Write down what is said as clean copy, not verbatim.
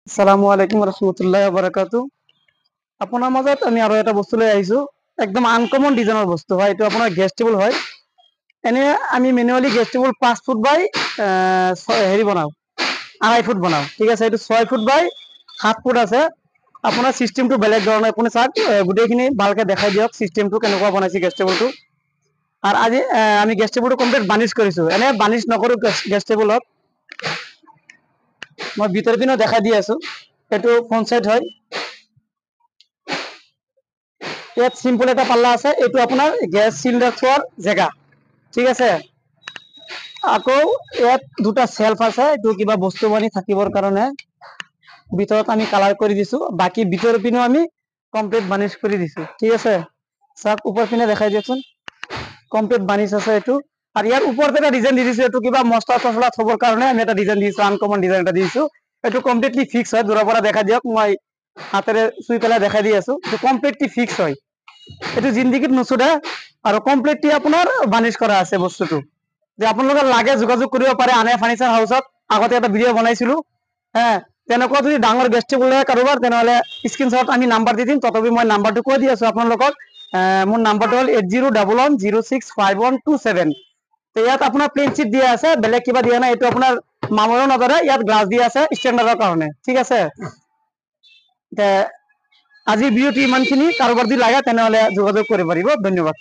আসসালামু আলাইকুম ৰহমতুল্লাহি ওয়া বাৰাকাতু। আপোনাৰ মাজত আমি আৰু এটা বস্তু লৈ আহিছো, একদম আনকমন ডিজাইনৰ বস্তু হয়। এইটো আপোনাৰ গেছ টেবুল হয়। এনে আমি মেনুৱেলি গেছ টেবুল 5 ফুট বাই হেৰি বনাও, 2.5 ফুট বনাও। ঠিক আছে, এইটো 6 ফুট বাই 7 ফুট আছে। আপোনাৰ চিষ্টেমটো বেলেগ ধৰণৰ। আপুনি চাওক, গোটেইখিনি ভালকে দেখাই দিয়ক চিষ্টেমটো কেনেকুৱা বনাইছে গেছ টেবুলটো। আৰু আজি আমি গেছ টেবুলটো কমপ্লিট বাৰ্নিছ কৰিছো। এনে বাৰ্নিছ নকৰো গেছ টেবুলত। মই ভিতৰ পিনেও দেখাই দি আছো। এইটো ফ্ৰণ্ট সাইড হয়। ইয়াত চিম্পল এটা পাল্লা আছে, এইটো আপোনাৰ গেছ চিলিণ্ডাৰ থোৱাৰ জেগা। ঠিক আছে, আকৌ ইয়াত দুটা চেল্ফ আছে, এইটো কিবা বস্তু বাহিনী থাকিবৰ কাৰণে। ভিতৰত আমি কালাৰ কৰি দিছো, বাকি ভিতৰ পিনেও আমি কমপ্লিট বাৰ্নিছ কৰি দিছো। ঠিক আছে, চাওক ওপৰ পিনে দেখাই দিয়কচোন, কমপ্লিট বাৰ্নিছ আছে এইটো। আৰু ইয়াৰ ওপৰত এটা ডিজাইন দি দিছো, এইটো কিবা মছলা চছলা থবৰ কাৰণে আমি এটা ডিজাইন দিছো, আনকমন ডিজাইন এটা দিছো। এইটো কমপ্লিটলি ফিক্স হয়। দূৰৰ পৰা দেখাই দিয়ক, মই হাতেৰে চুই পেলাই দেখাই দি আছো। এইটো কমপ্লিটলি ফিক্স হয়, এইটো জিন্দিগিত নুচুদে। আৰু কমপ্লিটলি আপোনাৰ বাৰ্নিছ কৰা আছে বস্তুটো। যে আপোনালোকে লাগে যোগাযোগ কৰিব পাৰে আনে ফাৰ্নিচাৰ হাউচত। আগতে এটা ভিডিঅ' বনাইছিলো। তেনেকুৱা যদি ডাঙৰ গেছ টেবুল লাগে কাৰোবাৰ, তেনেহ'লে স্ক্ৰীনশ্বট আমি নাম্বাৰ দি দিম। তথাপি মই নাম্বাৰটো কৈ দি আছো আপোনালোকক। মোৰ নাম্বাৰটো হ'ল 8011065127। ইয়াত আপোনাৰ প্লেইন চিট দিয়া আছে, বেলেগ কিবা দিয়া নাই। এইটো আপোনাৰ মামৰেও নধৰে, ইয়াত গ্লাছ দিয়া আছে ষ্টেণ্ডাৰ্ডৰ কাৰণে। ঠিক আছে, আজিৰ ভিডিঅ'টো ইমানখিনি। কাৰোবাৰ যদি লাগে তেনেহ'লে যোগাযোগ কৰিব পাৰিব। ধন্যবাদ।